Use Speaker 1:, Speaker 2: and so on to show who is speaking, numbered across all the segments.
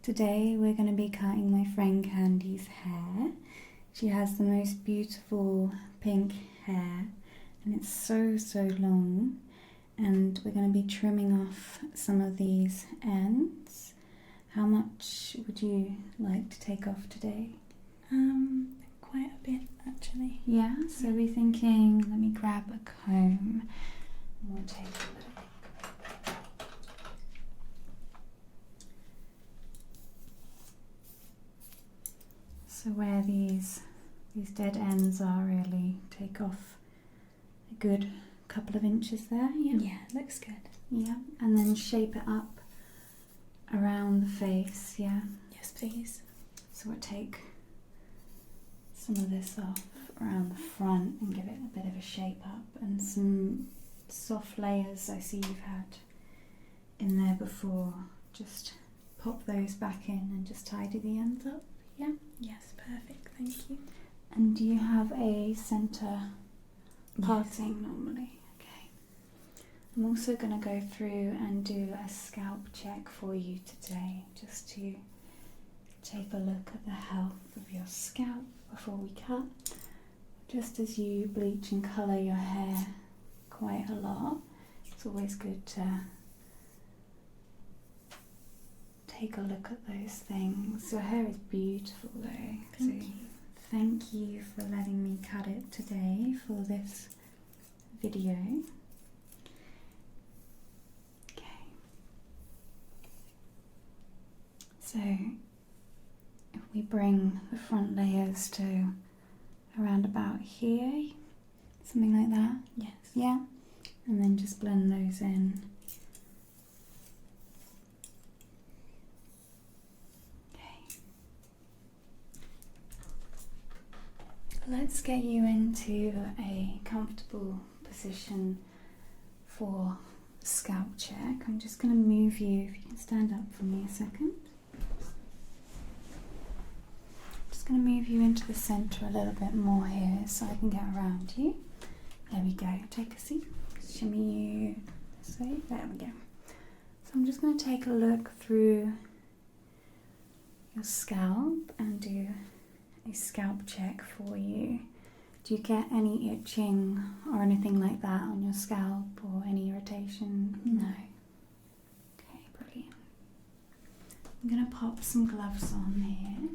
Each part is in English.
Speaker 1: Today we're going to be cutting my friend Candy's hair. She has the most beautiful pink hair and it's so long, and we're going to be trimming off some of these ends. How much would you like to take off today?
Speaker 2: Quite a bit actually.
Speaker 1: Yeah, so we're thinking, let me grab a comb and we'll take a look. So where these dead ends are, really take off a good couple of inches there.
Speaker 2: Yeah, looks good.
Speaker 1: Yeah, and then shape it up around the face. Yeah.
Speaker 2: Yes, please.
Speaker 1: So we'll take some of this off around the front and give it a bit of a shape up, and some soft layers I see you've had in there before. Just pop those back in and just tidy the ends up. Yeah.
Speaker 2: Yes, perfect. Thank you.
Speaker 1: And do you have a centre parting normally? Okay. I'm also going to go through and do a scalp check for you today, just to take a look at the health of your scalp before we cut. Just as you bleach and colour your hair quite a lot, it's always good to take a look at those things. Your hair is beautiful though.
Speaker 2: Thank you.
Speaker 1: Thank you for letting me cut it today for this video. Okay. So if we bring the front layers to around about here, something like that.
Speaker 2: Yes.
Speaker 1: Yeah. And then just blend those in. Let's get you into a comfortable position for scalp check. I'm just going to move you, if you can stand up for me a second. Just going to move you into the centre a little bit more here so I can get around you. There we go. Take a seat. Shimmy you this way. There we go. So I'm just going to take a look through your scalp and do a scalp check for you. Do you get any itching or anything like that on your scalp, or any irritation?
Speaker 2: No.
Speaker 1: Okay, brilliant. I'm going to pop some gloves on here.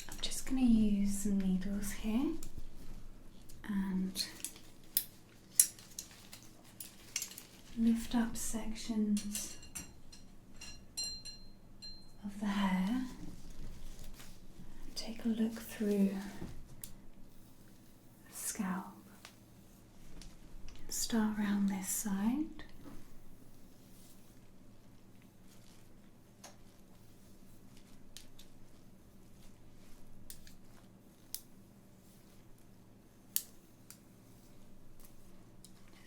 Speaker 1: I'm just going to use some needles here and lift up sections of the hair. Take a look through the scalp. Start around this side.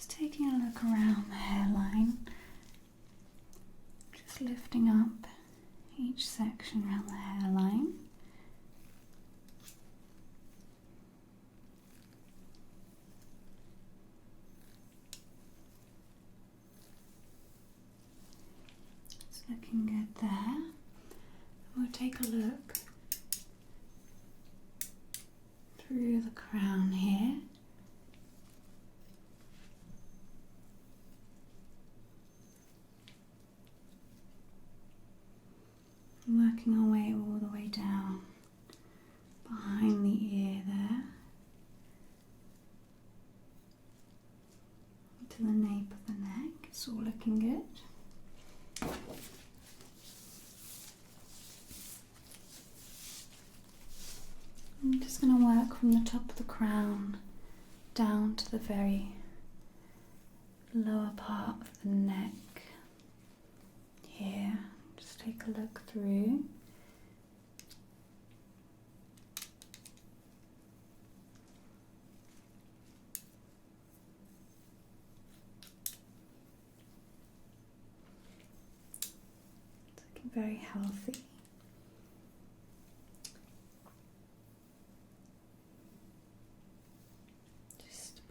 Speaker 1: Taking a look around the hairline, just lifting up each section around the hairline. It's looking good there. We'll take a look through the crown here. Working our way all the way to the nape of the neck. It's all looking good. I'm just going to work from the top of the crown down to the very lower part of the neck here. Just take a look through. It's looking very healthy.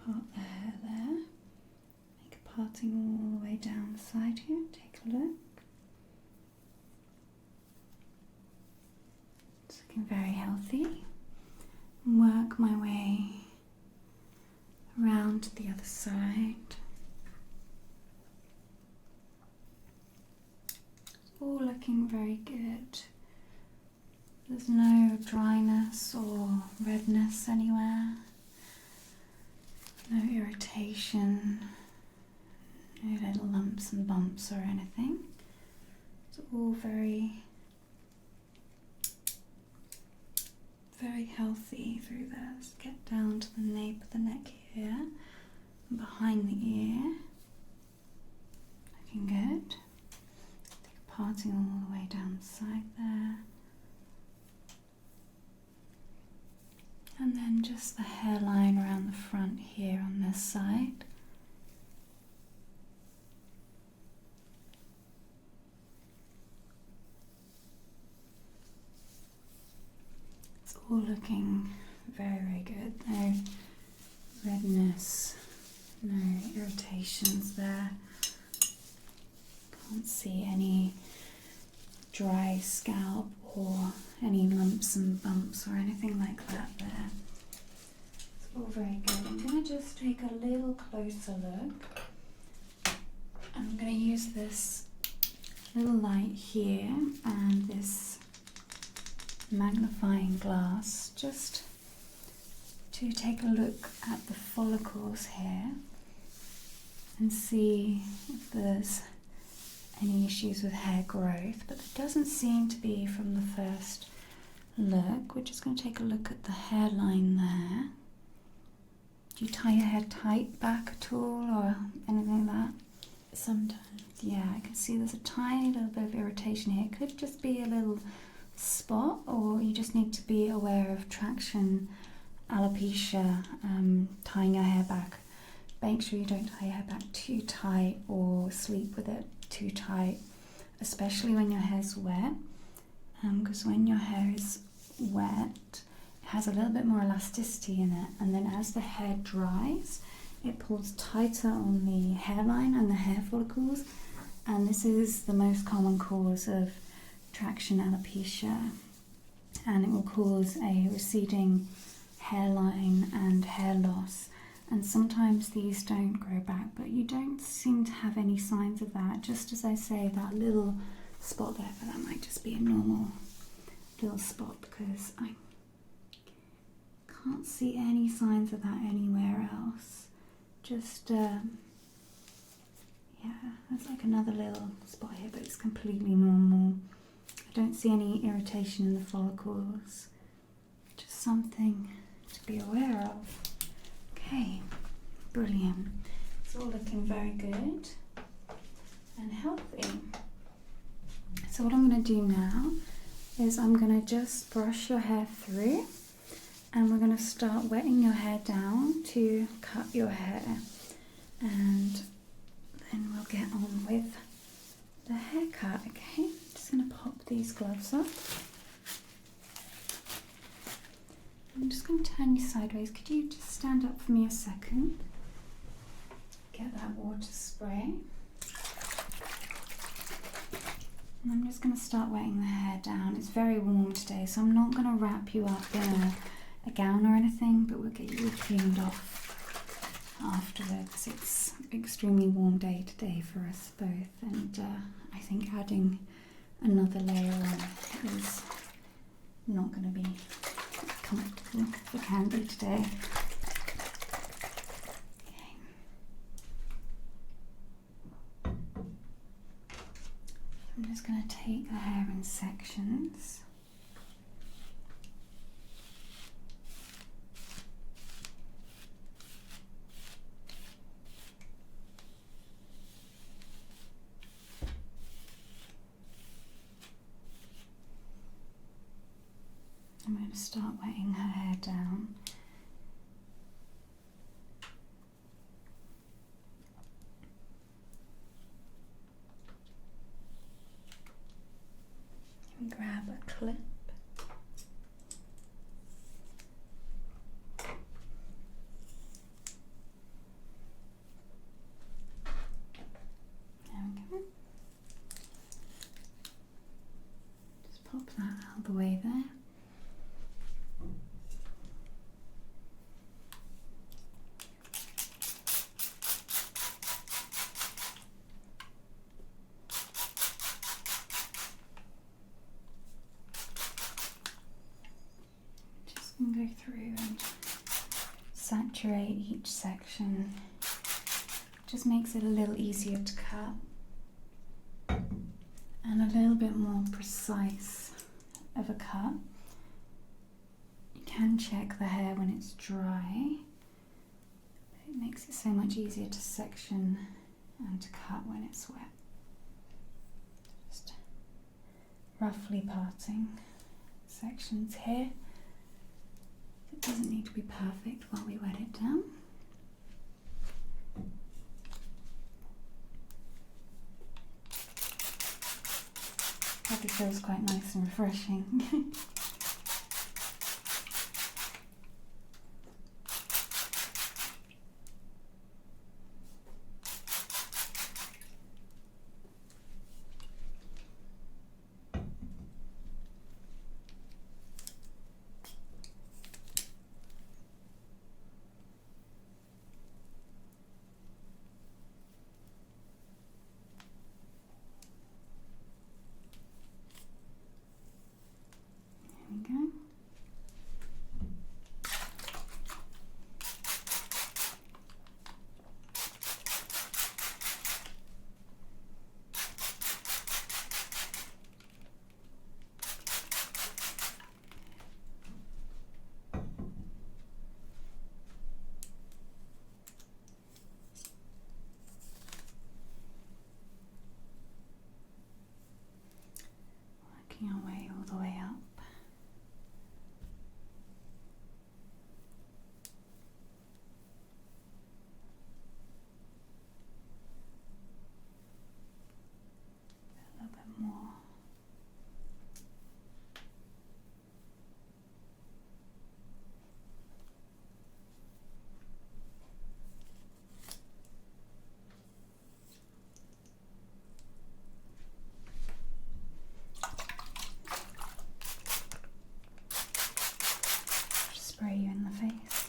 Speaker 1: Part the hair there, make a parting all the way down the side here, take a look. It's looking very healthy. Work my way around to the other side. It's all looking very good. There's no dryness or redness anywhere. No irritation, no little lumps and bumps or anything. It's all very, very healthy through there. Let's get down to the nape of the neck here and behind the ear. Looking good. Take a parting all the way down the side there. And then just the hairline around the front here on this side. It's all looking very, very good. No redness, no irritations there. Can't see any dry scalp or any lumps and bumps or anything like that there. It's all very good. I'm going to just take a little closer look. I'm going to use this little light here and this magnifying glass just to take a look at the follicles here and see if there's any issues with hair growth, but there doesn't seem to be from the first look. We're just going to take a look at the hairline there. Do you tie your hair tight back at all or anything like that?
Speaker 2: Sometimes.
Speaker 1: Yeah, I can see there's a tiny little bit of irritation here. It could just be a little spot, or you just need to be aware of traction alopecia, tying your hair back. Make sure you don't tie your hair back too tight or sleep with it too tight, especially when your hair's wet, because when your hair is wet it has a little bit more elasticity in it, and then as the hair dries it pulls tighter on the hairline and the hair follicles, and this is the most common cause of traction alopecia, and it will cause a receding hairline and hair loss. And sometimes these don't grow back, but you don't seem to have any signs of that. Just as I say, that little spot there, but that might just be a normal little spot because I can't see any signs of that anywhere else. Just, yeah, there's like another little spot here, but it's completely normal. I don't see any irritation in the follicles. Just something to be aware of. Okay, brilliant. It's all looking very good and healthy. So what I'm going to do now is I'm going to just brush your hair through, and we're going to start wetting your hair down to cut your hair, and then we'll get on with the haircut. Okay, just going to pop these gloves off. I'm just going to turn you sideways. Could you just stand up for me a second? Get that water spray. And I'm just going to start wetting the hair down. It's very warm today, so I'm not going to wrap you up in a gown or anything, but we'll get you all cleaned off afterwards. It's an extremely warm day today for us both, and I think adding another layer on is not going to be comfortable for Candy today. Okay. I'm just going to take the hair in sections. I'm going to start wetting her hair down. And grab a clip. There we go. Just pop that out of the way there. And go through and saturate each section. Just makes it a little easier to cut and a little bit more precise of a cut. You can check the hair when it's dry, but it makes it so much easier to section and to cut when it's wet. Just roughly parting sections here. It doesn't need to be perfect while we wet it down. Probably feels quite nice and refreshing. There we go. Working our way all the way up. A little bit more. Spray you in the face.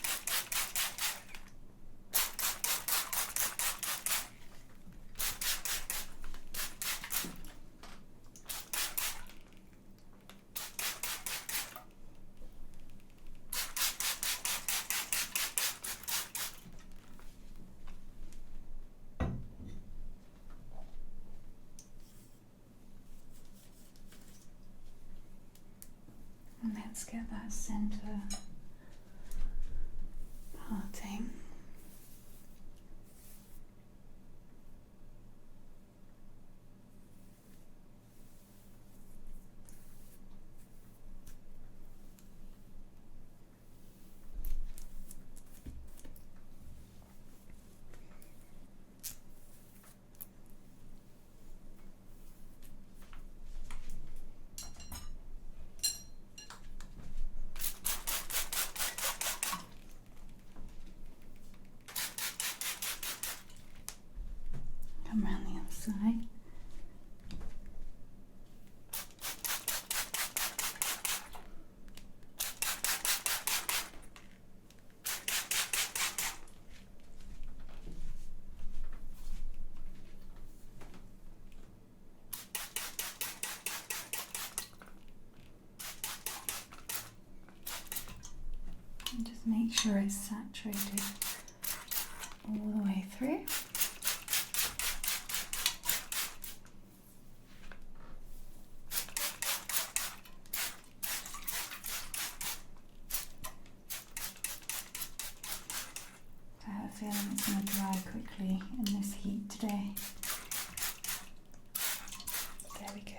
Speaker 1: And let's get that center parting. Come around the other side. And just make sure it's saturated all the way through. it's going to dry quickly in this heat today. There we go.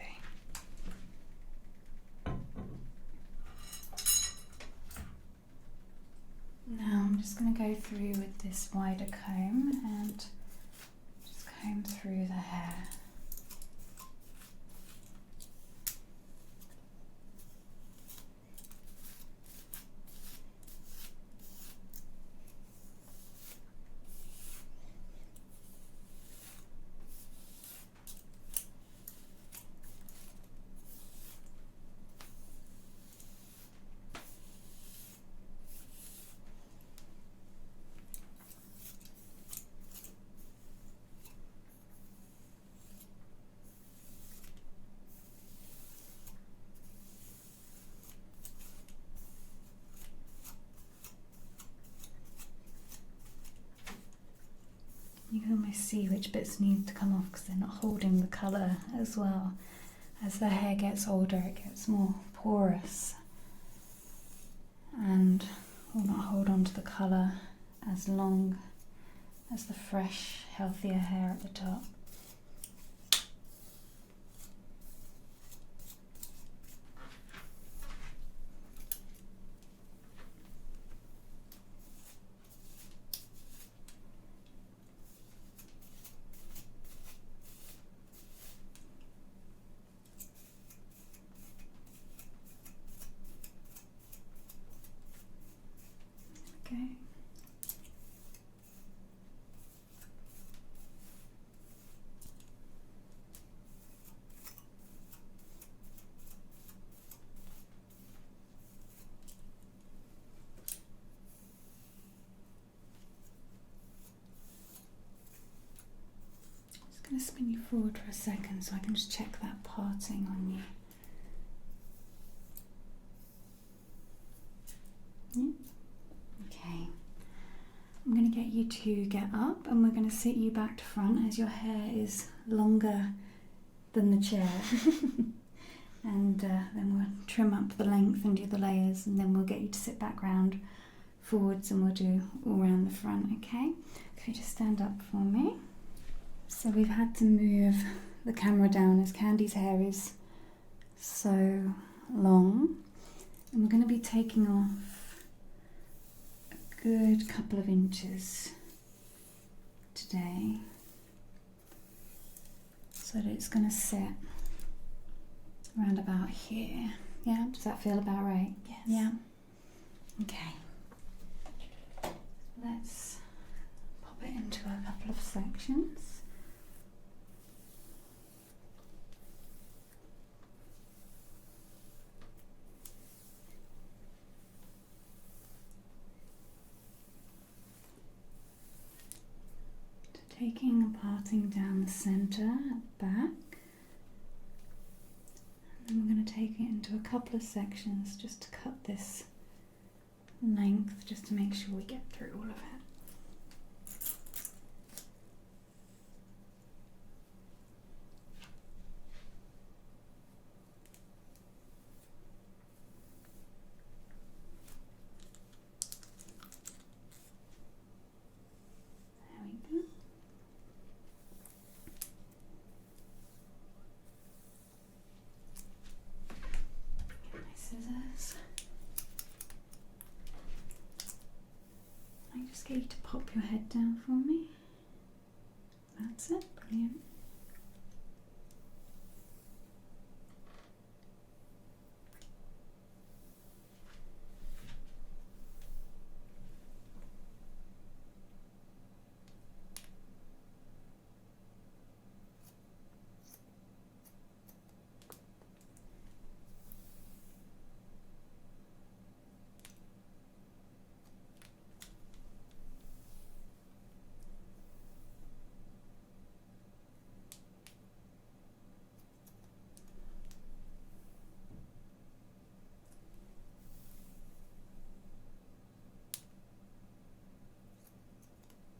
Speaker 1: Now I'm just going to go through with this wider comb and just comb through the hair. You can almost see which bits need to come off because they're not holding the colour as well. As the hair gets older, it gets more porous and will not hold on to the colour as long as the fresh, healthier hair at the top. Okay. Just going to spin you forward for a second so I can just check that parting on you. Yeah. Okay, I'm going to get you to get up and we're going to sit you back to front as your hair is longer than the chair. And then we'll trim up the length and do the layers, and then we'll get you to sit back round forwards and we'll do all round the front, okay? Could you just stand up for me? So we've had to move the camera down as Candy's hair is so long, and we're going to be taking off good couple of inches today so that it's going to sit around about here. Yeah, does that feel about right?
Speaker 2: Yes.
Speaker 1: Yeah. Okay. Let's pop it into a couple of sections. Taking and parting down the centre at the back, and then we're going to take it into a couple of sections just to cut this length, just to make sure we get through all of it. There we go. Scissors. I just get you to pop your head down for me. That's it, brilliant.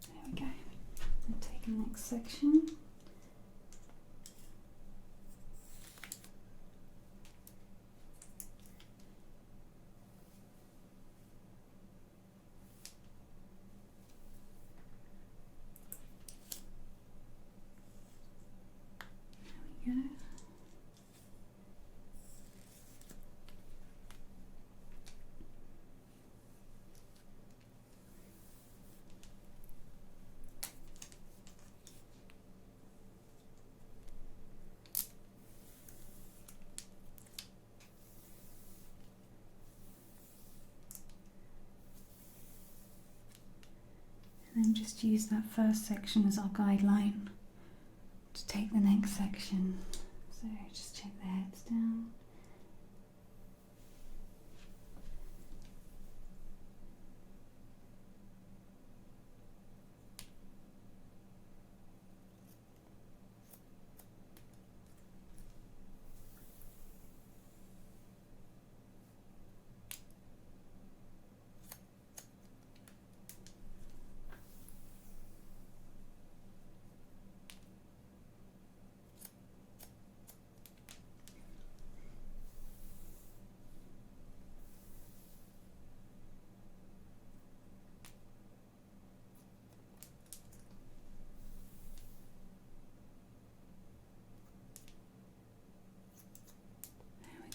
Speaker 1: There we go. And take the next section. we go. And then just use that first section as our guideline to take the next section. So just check the heads down.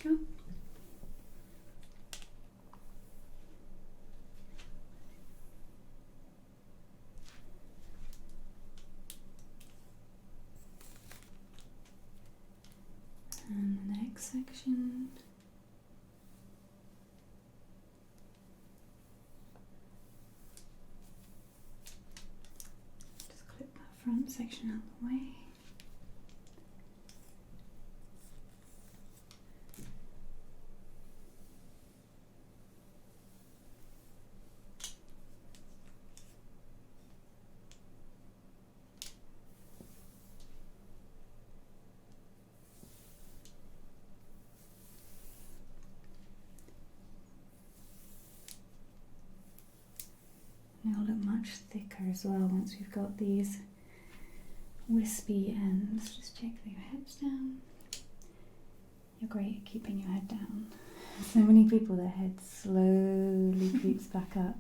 Speaker 1: There we go. And the next section. Just clip that front section out of the way. It'll look much thicker as well once we've got these wispy ends. Just check that your head's down. You're great at keeping your head down. So many people, their head slowly creeps back up.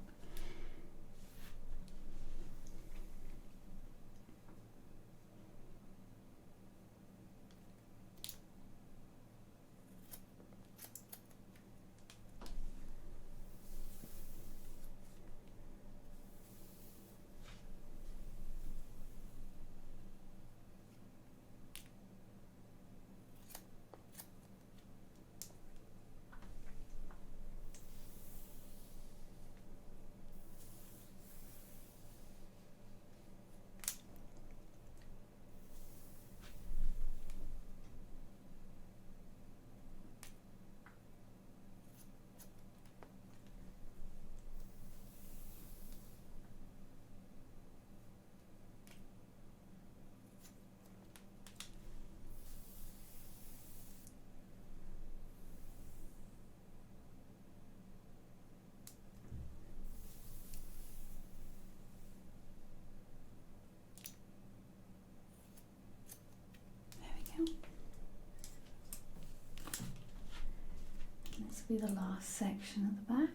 Speaker 1: This will be the last section at the back.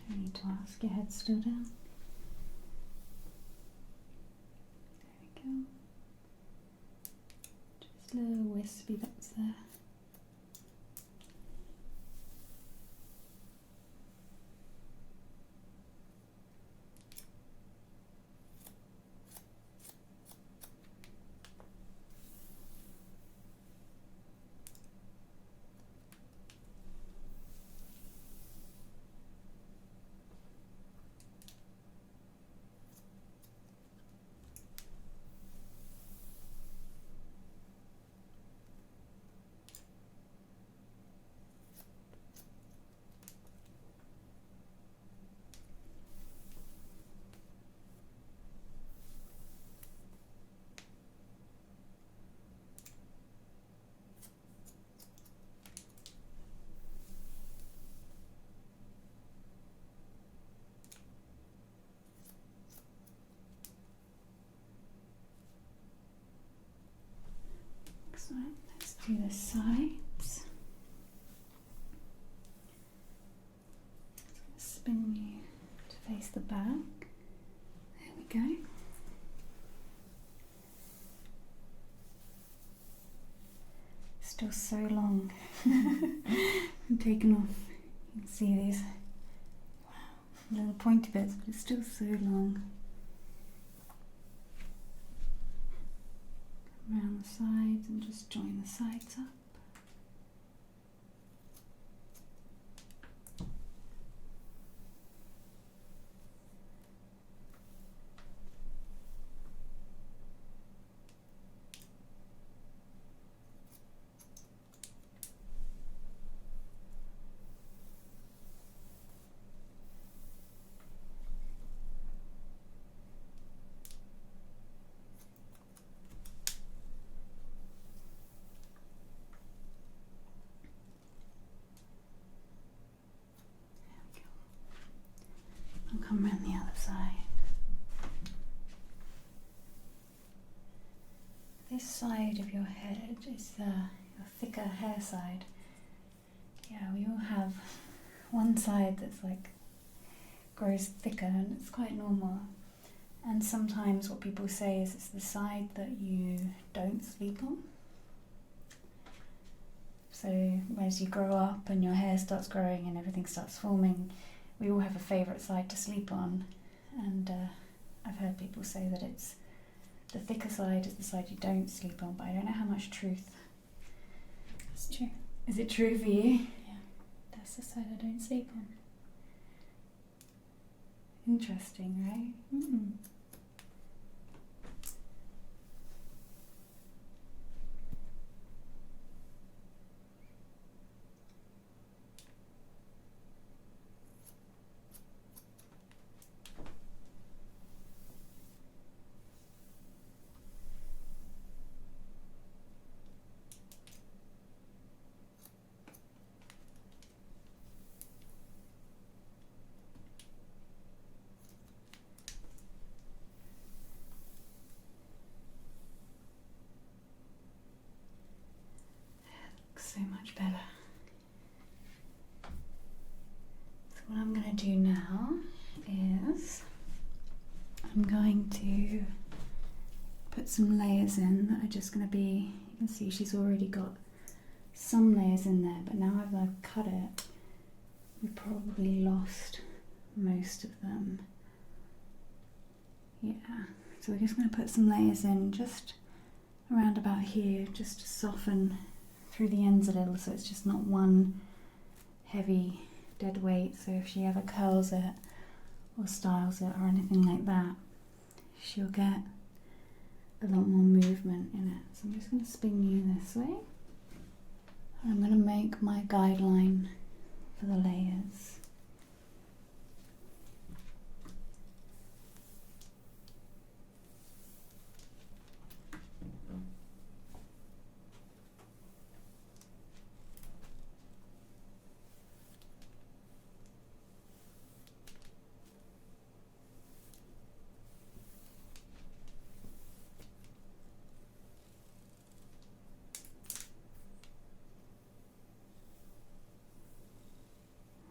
Speaker 1: Don't need to ask, your head's still down. There we go. Just a little wispy bits there. do the sides. Spin you to face the back. There we go. Still so long. I'm taken off. You can see these little pointy bits, but it's still so long. Around the sides and just join the sides up. I'll come around the other side. This side of your head is your thicker hair side. Yeah, we all have one side that's like grows thicker, and it's quite normal. And sometimes what people say is it's the side that you don't sleep on. So as you grow up and your hair starts growing and everything starts forming, we all have a favourite side to sleep on, and I've heard people say that it's the thicker side is the side you don't sleep on, but I don't know how much truth.
Speaker 2: It's true.
Speaker 1: Is it true for you?
Speaker 2: Yeah, that's the side I don't sleep on.
Speaker 1: Interesting, right?
Speaker 2: Mm.
Speaker 1: So much better. So what I'm going to do now is I'm going to put some layers in that are just going to be, you can see she's already got some layers in there, but now I've cut it, we probably lost most of them. Yeah, so we're just going to put some layers in just around about here, just to soften through the ends a little, so it's just not one heavy dead weight. So if she ever curls it or styles it or anything like that, she'll get a lot more movement in it. So I'm just going to spin you this way. I'm going to make my guideline for the layers.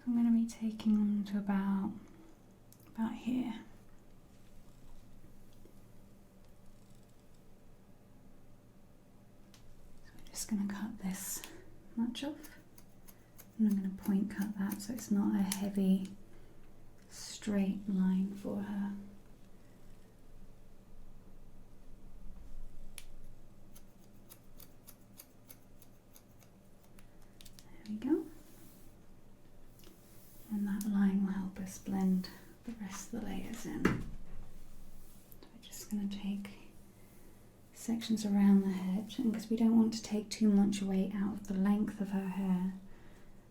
Speaker 1: I'm going to be taking them to about here. So I'm just going to cut this much off, and I'm going to point cut that so it's not a heavy straight line for her. There we go. And that line will help us blend the rest of the layers in. So we're just going to take sections around the head, and because we don't want to take too much weight out of the length of her hair,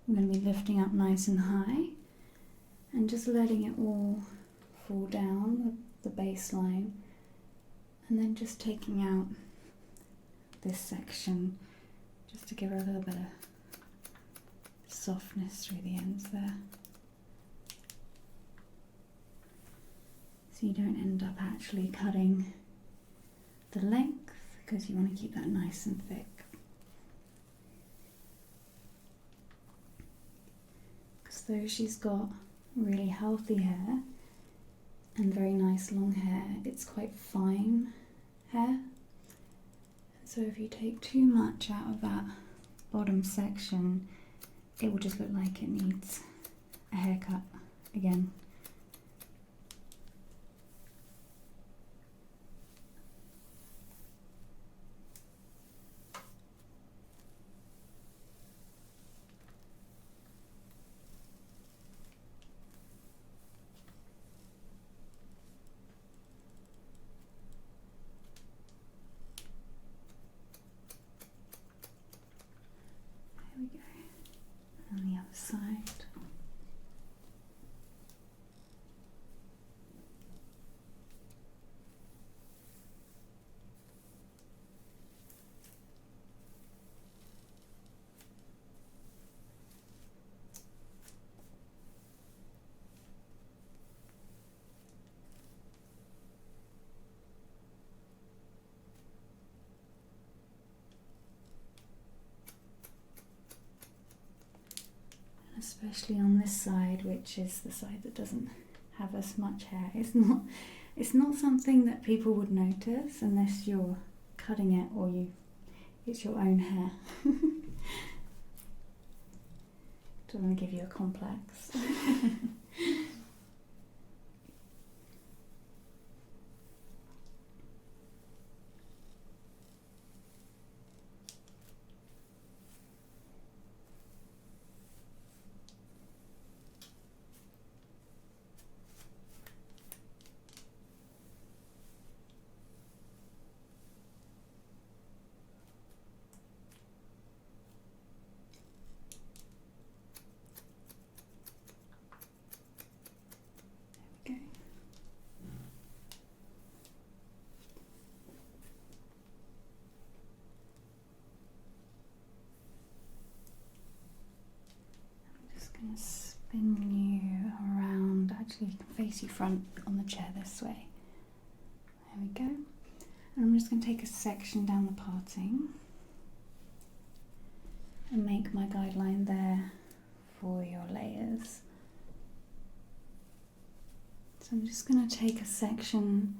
Speaker 1: I'm going to be lifting up nice and high and just letting it all fall down the baseline, and then just taking out this section just to give her a little bit of softness through the ends there. So you don't end up actually cutting the length, because you want to keep that nice and thick. though she's got really healthy hair and very nice long hair, it's quite fine hair. So if you take too much out of that bottom section, it will just look like it needs a haircut again. There we go. And the other side. Especially on this side, which is the side that doesn't have as much hair. It's not something that people would notice unless you're cutting it or it's your own hair. Don't want to give you a complex. Okay. I'm just going to spin you around. Actually, you can face you front on the chair this way. There we go. And I'm just going to take a section down the parting and make my guideline there for your layers. So I'm just going to take a section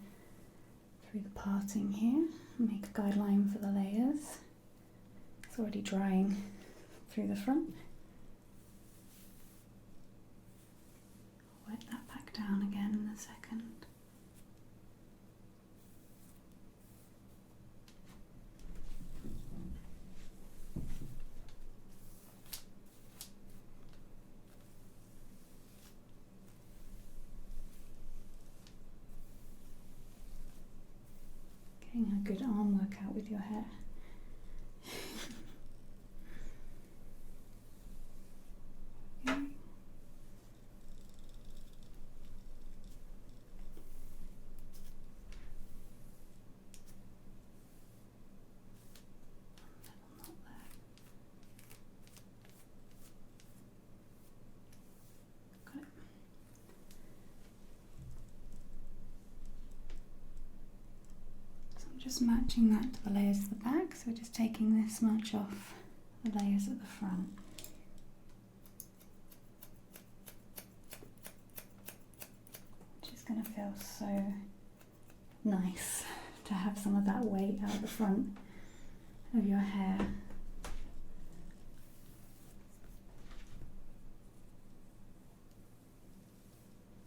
Speaker 1: through the parting here and make a guideline for the layers. It's already drying through the front. I'll wet that back down again in a second. Getting a good arm workout with your hair. Okay. Little knot there. Got it. So I'm just matching that to the layers at the back, so we're just taking this much off the layers at the front. Which is going to feel so nice to have some of that weight out the front of your hair.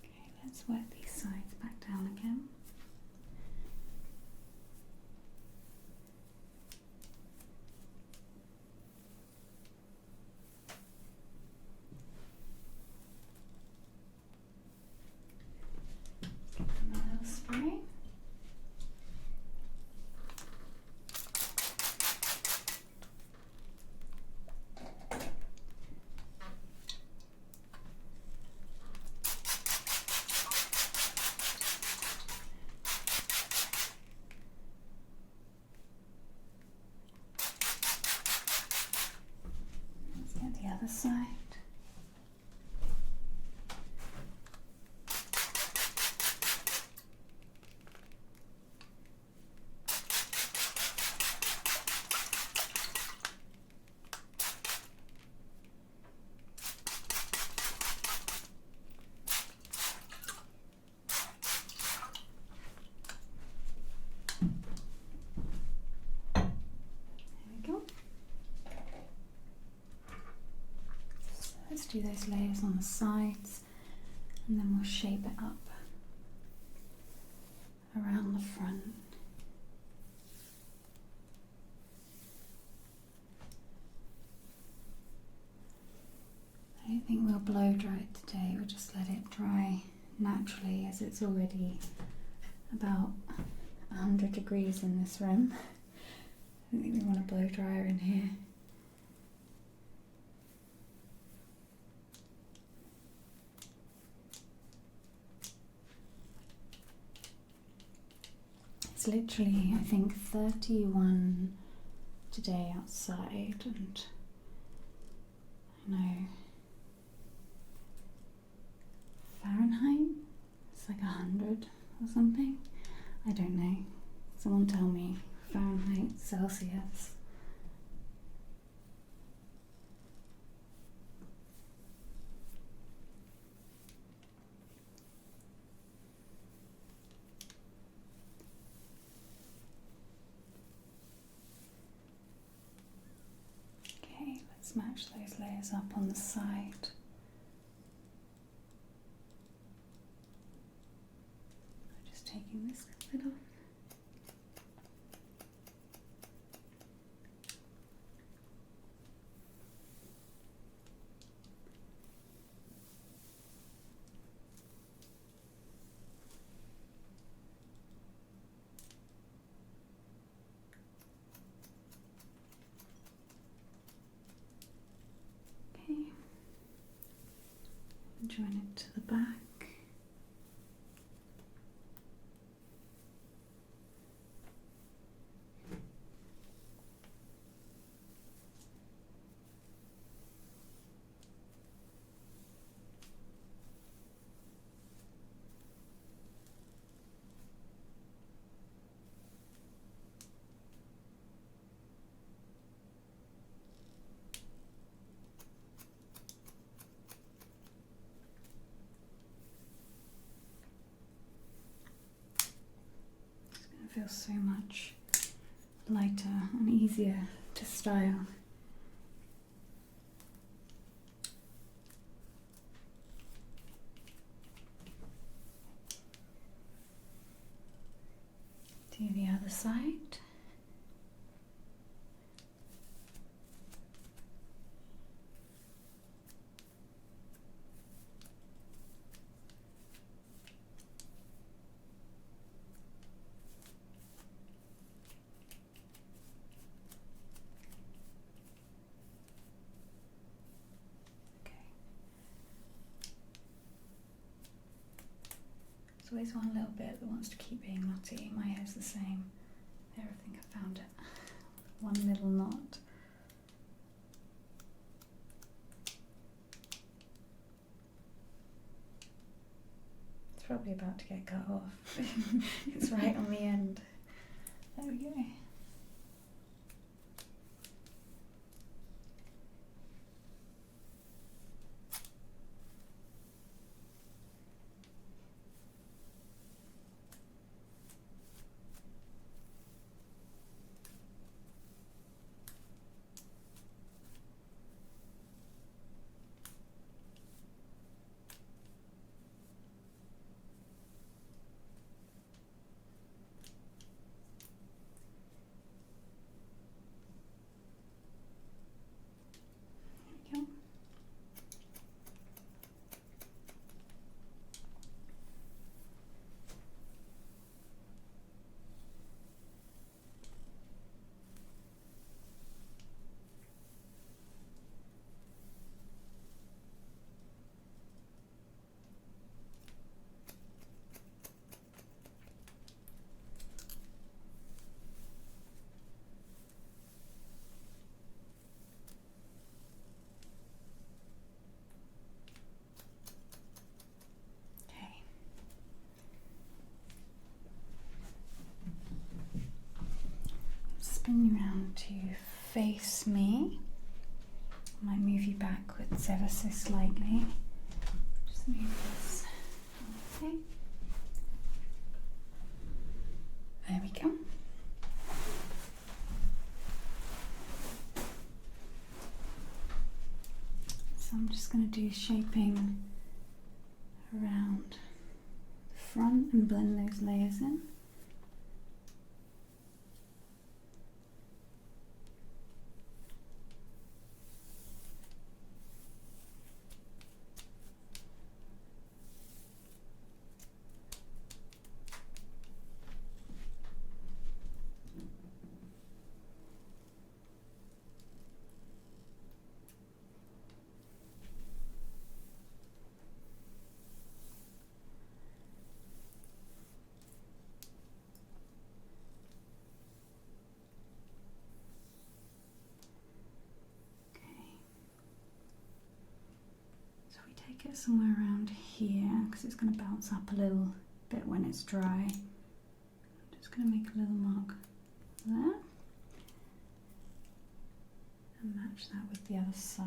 Speaker 1: Okay, let's wet these sides back down again. Give them a little spray. just do those layers on the sides, and then we'll shape it up around the front. I don't think we'll blow dry it today, we'll just let it dry naturally as it's already about 100 degrees in this room. I don't think we want a blow dryer in here. It's literally, I think, 31 today outside, and I know Fahrenheit, it's like 100 or something. I don't know. Someone tell me. Fahrenheit, Celsius. Okay, let's match those layers up on the side. Just taking this lid off. Join it to the back. Feels so much lighter and easier to style. Do the other side. There's always one little bit that wants to keep being knotty. My hair's the same. There, I think I found it. One little knot. It's probably about to get cut off. It's right on the end. There we go. Spin you around to face me. I might move you backwards ever so slightly. Just move this. Okay. There we go. So I'm just just going to do shaping around the front and blend those layers in. Take it somewhere around here because it's going to bounce up a little bit when it's dry. I'm just going to make a little mark there and match that with the other side.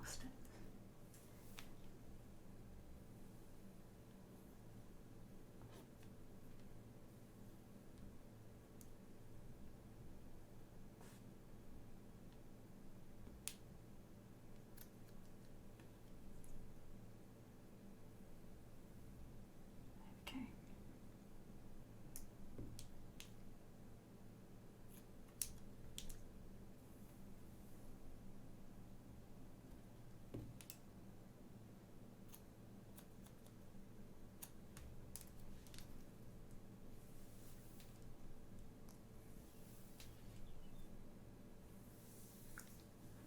Speaker 1: Lost it.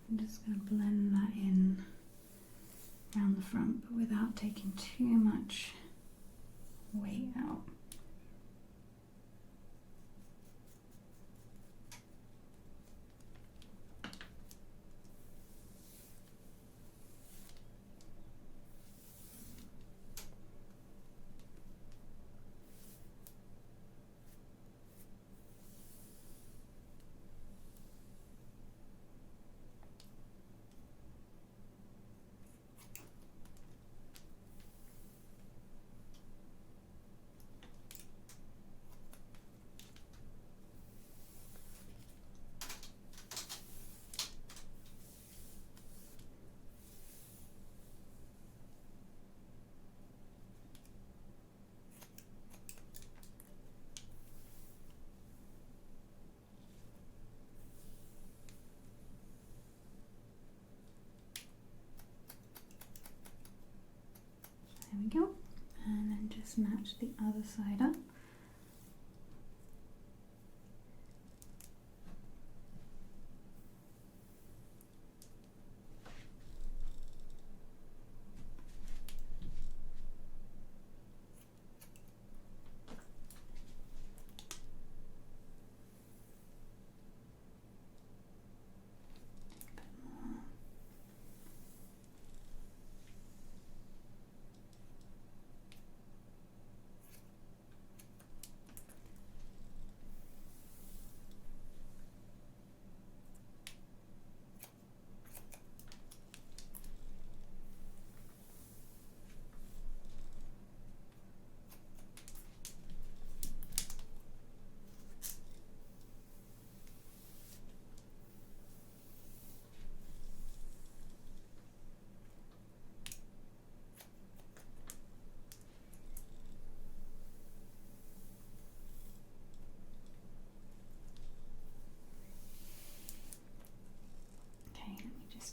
Speaker 1: I'm just going to blend that in around the front, but without taking too much weight out. There we go, and then just match the other side up.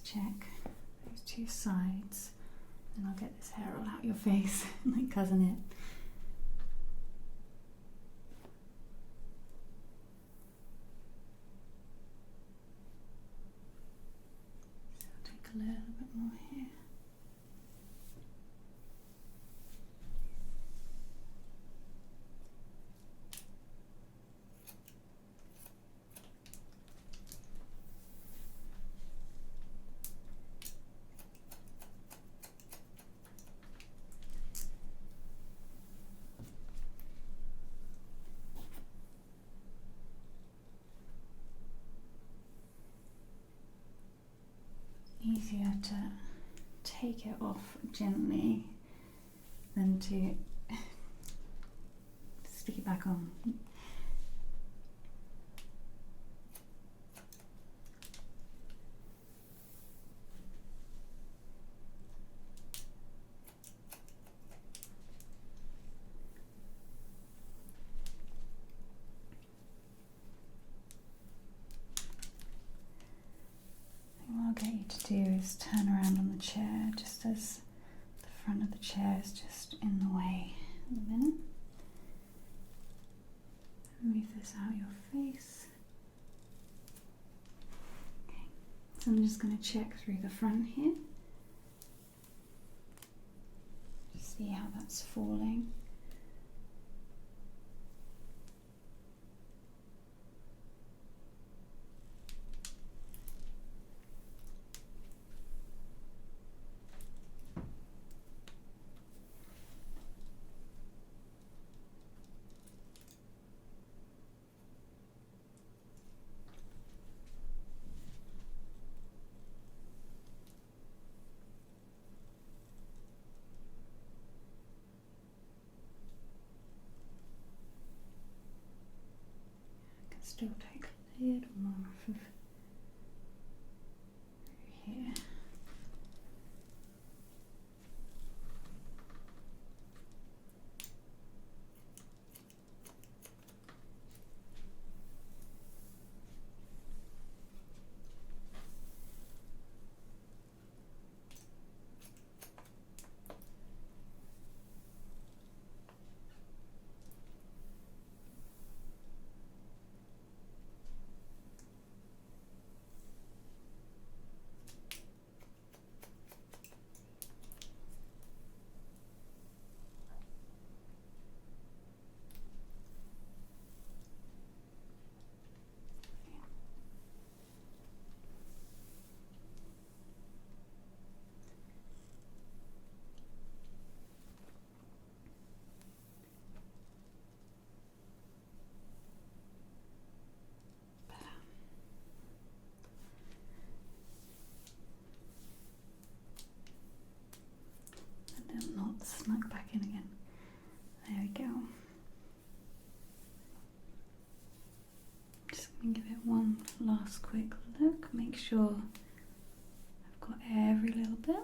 Speaker 1: Check those two sides, and I'll get this hair all out your face like cousin it. So I'll take a little bit more here. Easier to take it off gently than to stick it back on. What I'll get you to do is turn around on the chair just as the front of the chair is just in the way at the minute. Move this out of your face. Okay, so I'm just going to check through the front here. Just see how that's falling. Still take a little more off of here. Not snug back in again. There we go. Just going to give it one last quick look. Make sure I've got every little bit.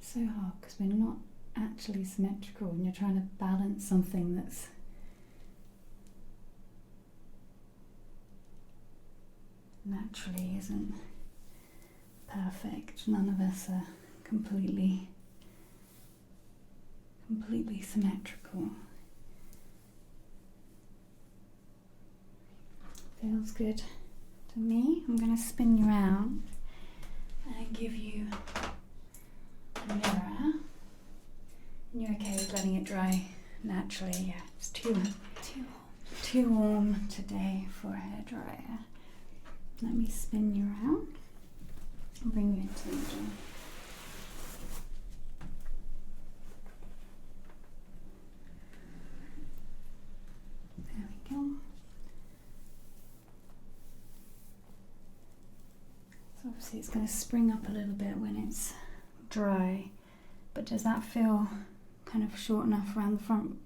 Speaker 1: So hard because we're not actually symmetrical and you're trying to balance something that's naturally isn't perfect. None of us are completely symmetrical. Feels good to me. I'm going to spin you around and give you a mirror. And you're okay with letting it dry naturally? Yeah, it's too warm today for a hairdryer. Let me spin you around and bring you into the middle. There we go. So obviously it's going to spring up a little bit when it's dry, but does that feel kind of short enough around the front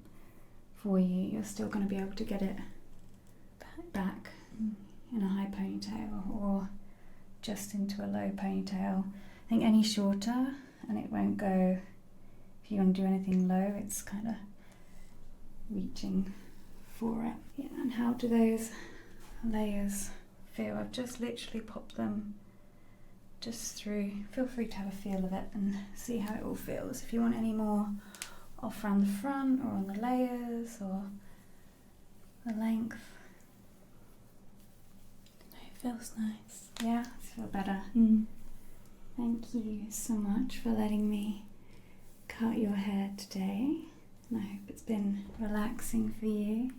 Speaker 1: for you? You're still going to be able to get it back in a high ponytail or just into a low ponytail. I think any shorter and it won't go, if you want to do anything low, it's kind of reaching for it. Yeah, and how do those layers feel? I've just literally popped them just through. Feel free to have a feel of it and see how it all feels. If you want any more off around the front or on the layers or the length.
Speaker 2: It feels nice.
Speaker 1: Yeah, I feel better. Thank you so much for letting me cut your hair today. And I hope it's been relaxing for you.